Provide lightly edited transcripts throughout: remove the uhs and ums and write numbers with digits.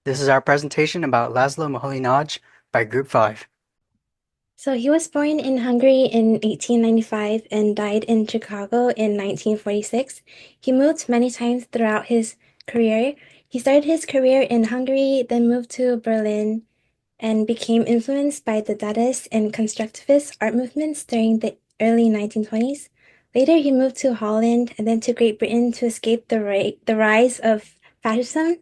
This is our presentation about Laszlo Moholy-Nagy by Group 5. So he was born in Hungary in 1895 and died in Chicago in 1946. He moved many times throughout his career. He started his career in Hungary, then moved to Berlin, and became influenced by the Dadaist and Constructivist art movements during the early 1920s. Later, he moved to Holland and then to Great Britain to escape the rise of fascism.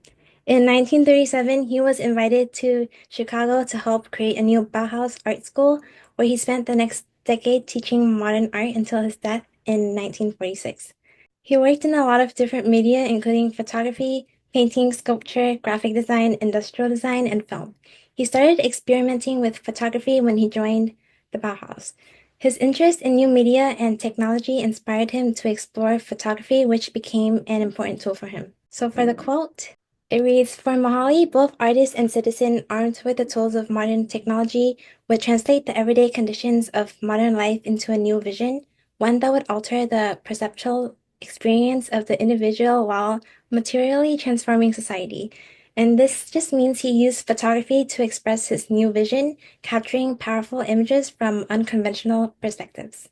In 1937, he was invited to Chicago to help create a new Bauhaus art school, where he spent the next decade teaching modern art until his death in 1946. He worked in a lot of different media, including photography, painting, sculpture, graphic design, industrial design, and film. He started experimenting with photography when he joined the Bauhaus. His interest in new media and technology inspired him to explore photography, which became an important tool for him. So for the quote, it reads, "For Moholy, both artist and citizen, armed with the tools of modern technology, would translate the everyday conditions of modern life into a new vision, one that would alter the perceptual experience of the individual while materially transforming society." And this just means he used photography to express his new vision, capturing powerful images from unconventional perspectives.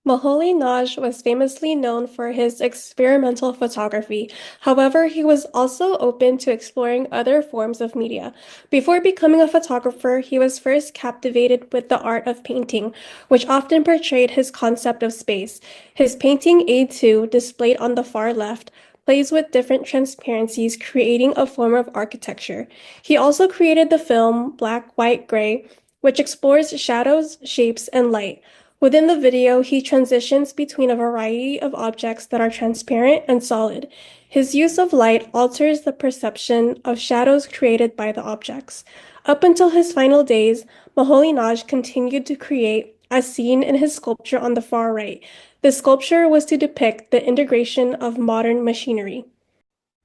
Moholy-Nagy was famously known for his experimental photography. However, he was also open to exploring other forms of media. Before becoming a photographer, he was first captivated with the art of painting, which often portrayed his concept of space. His painting A2, displayed on the far left, plays with different transparencies, creating a form of architecture. He also created the film Black, White, Gray, which explores shadows, shapes, and light. Within the video, he transitions between a variety of objects that are transparent and solid. His use of light alters the perception of shadows created by the objects. Up until his final days, Moholy-Nagy continued to create, as seen in his sculpture on the far right. The sculpture was to depict the integration of modern machinery.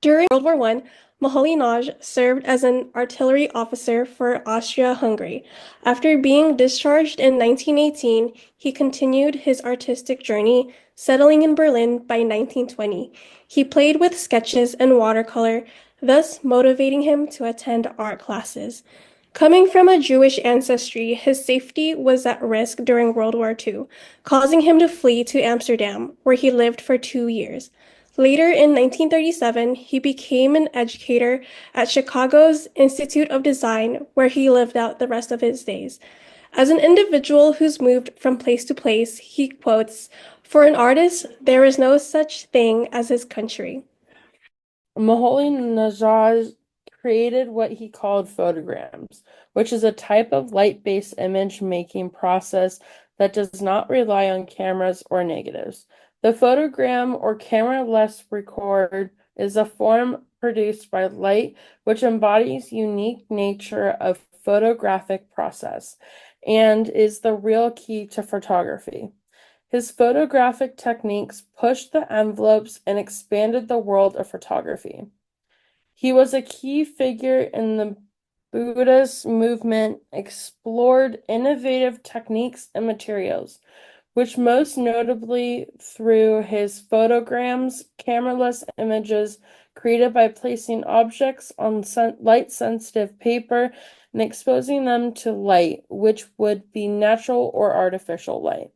During World War I, Moholy-Nagy served as an artillery officer for Austria-Hungary. After being discharged in 1918, he continued his artistic journey, settling in Berlin by 1920. He played with sketches and watercolor, thus motivating him to attend art classes. Coming from a Jewish ancestry, his safety was at risk during World War II, causing him to flee to Amsterdam, where he lived for 2 years. Later in 1937, he became an educator at Chicago's Institute of Design, where he lived out the rest of his days. As an individual who's moved from place to place, he quotes, "For an artist, there is no such thing as his country." Moholy-Nagy created what he called photograms, which is a type of light-based image-making process that does not rely on cameras or negatives. The photogram or camera-less record is a form produced by light which embodies unique nature of photographic process and is the real key to photography. His photographic techniques pushed the envelopes and expanded the world of photography. He was a key figure in the Buddhist movement, explored innovative techniques and materials, which most notably through his photograms, cameraless images created by placing objects on light-sensitive paper and exposing them to light, which would be natural or artificial light.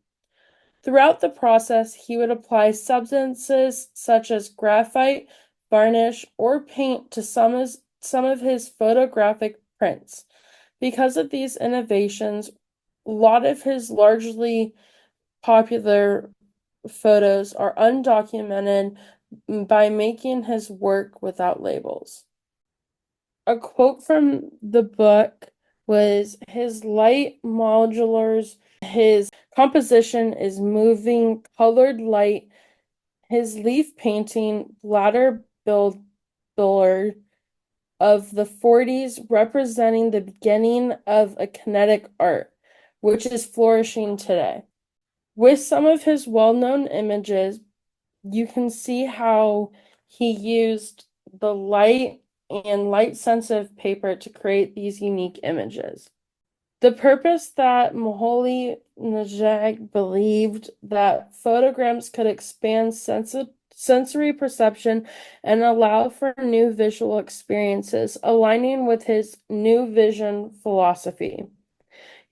Throughout the process, he would apply substances such as graphite, varnish, or paint to some of his photographic prints. Because of these innovations, a lot of his largely popular photos are undocumented by making his work without labels. A quote from the book was his light modulars, his composition is moving colored light, his leaf painting, bladder billboard of the 40s representing the beginning of a kinetic art, which is flourishing today. With some of his well-known images, you can see how he used the light and light-sensitive paper to create these unique images. The purpose that Moholy-Nagy believed that photograms could expand sensory perception and allow for new visual experiences, aligning with his new vision philosophy.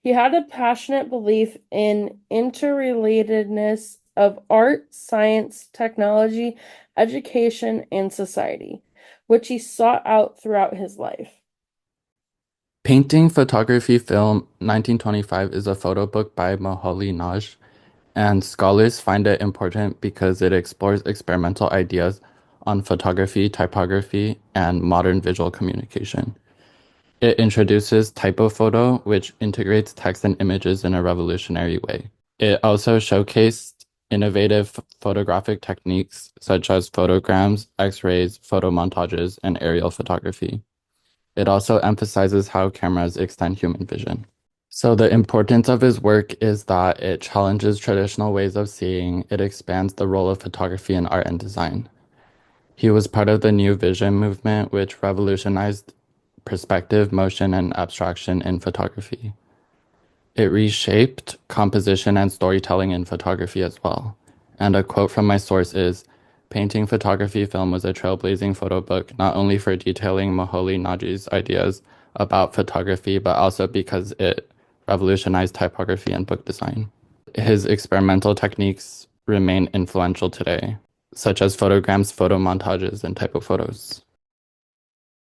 He had a passionate belief in interrelatedness of art, science, technology, education, and society, which he sought out throughout his life. Painting, Photography, Film, 1925 is a photo book by Moholy-Nagy, and scholars find it important because it explores experimental ideas on photography, typography, and modern visual communication. It introduces typophoto, which integrates text and images in a revolutionary way. It also showcased innovative photographic techniques such as photograms, X-rays, photo montages, and aerial photography. It also emphasizes how cameras extend human vision. So the importance of his work is that it challenges traditional ways of seeing, it expands the role of photography in art and design. He was part of the New Vision movement, which revolutionized perspective, motion, and abstraction in photography. It reshaped composition and storytelling in photography as well. And a quote from my source is, "Painting, Photography, Film was a trailblazing photo book, not only for detailing Moholy-Nagy's ideas about photography, but also because it revolutionized typography and book design." His experimental techniques remain influential today, such as photograms, photo montages, and typophotos.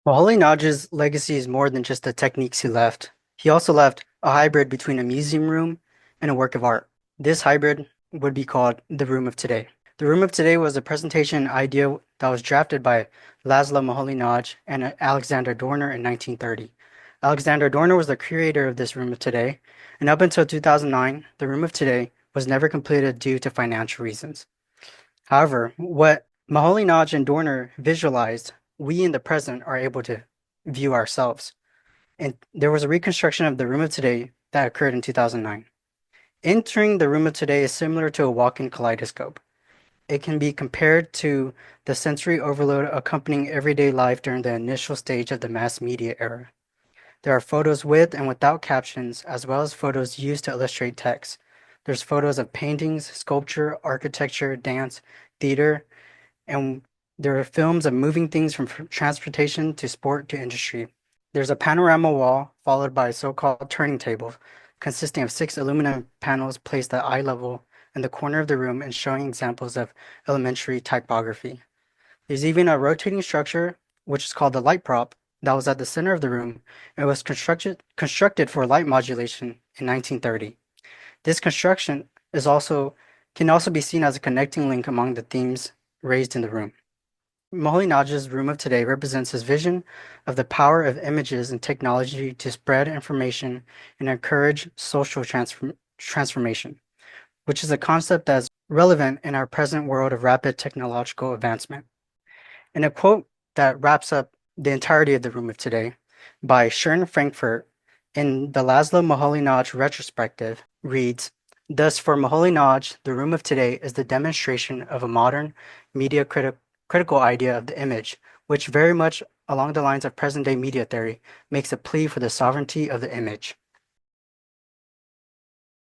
Moholy-Nagy's legacy is more than just the techniques he left. He also left a hybrid between a museum room and a work of art. This hybrid would be called the Room of Today. The Room of Today was a presentation idea that was drafted by Laszlo Moholy-Nagy and Alexander Dorner in 1930. Alexander Dorner was the creator of this Room of Today, and up until 2009, the Room of Today was never completed due to financial reasons. However, what Moholy-Nagy and Dorner visualized, we in the present are able to view ourselves. And there was a reconstruction of the Room of Today that occurred in 2009. Entering the Room of Today is similar to a walk-in kaleidoscope. It can be compared to the sensory overload accompanying everyday life during the initial stage of the mass media era. There are photos with and without captions, as well as photos used to illustrate text. There's photos of paintings, sculpture, architecture, dance, theater, and there are films of moving things from transportation to sport to industry. There's a panorama wall followed by a so-called turning table consisting of 6 aluminum panels placed at eye level in the corner of the room and showing examples of elementary typography. There's even a rotating structure, which is called the light prop, that was at the center of the room and was constructed for light modulation in 1930. This construction can also be seen as a connecting link among the themes raised in the room. Moholy-Nagy's Room of Today represents his vision of the power of images and technology to spread information and encourage social transformation, which is a concept that's relevant in our present world of rapid technological advancement. In a quote that wraps up the entirety of the Room of Today by Shern Frankfurt in the Laszlo Moholy-Nagy retrospective reads, "Thus, for Moholy-Nagy, the Room of Today is the demonstration of a modern media critical idea of the image, which very much along the lines of present-day media theory makes a plea for the sovereignty of the image."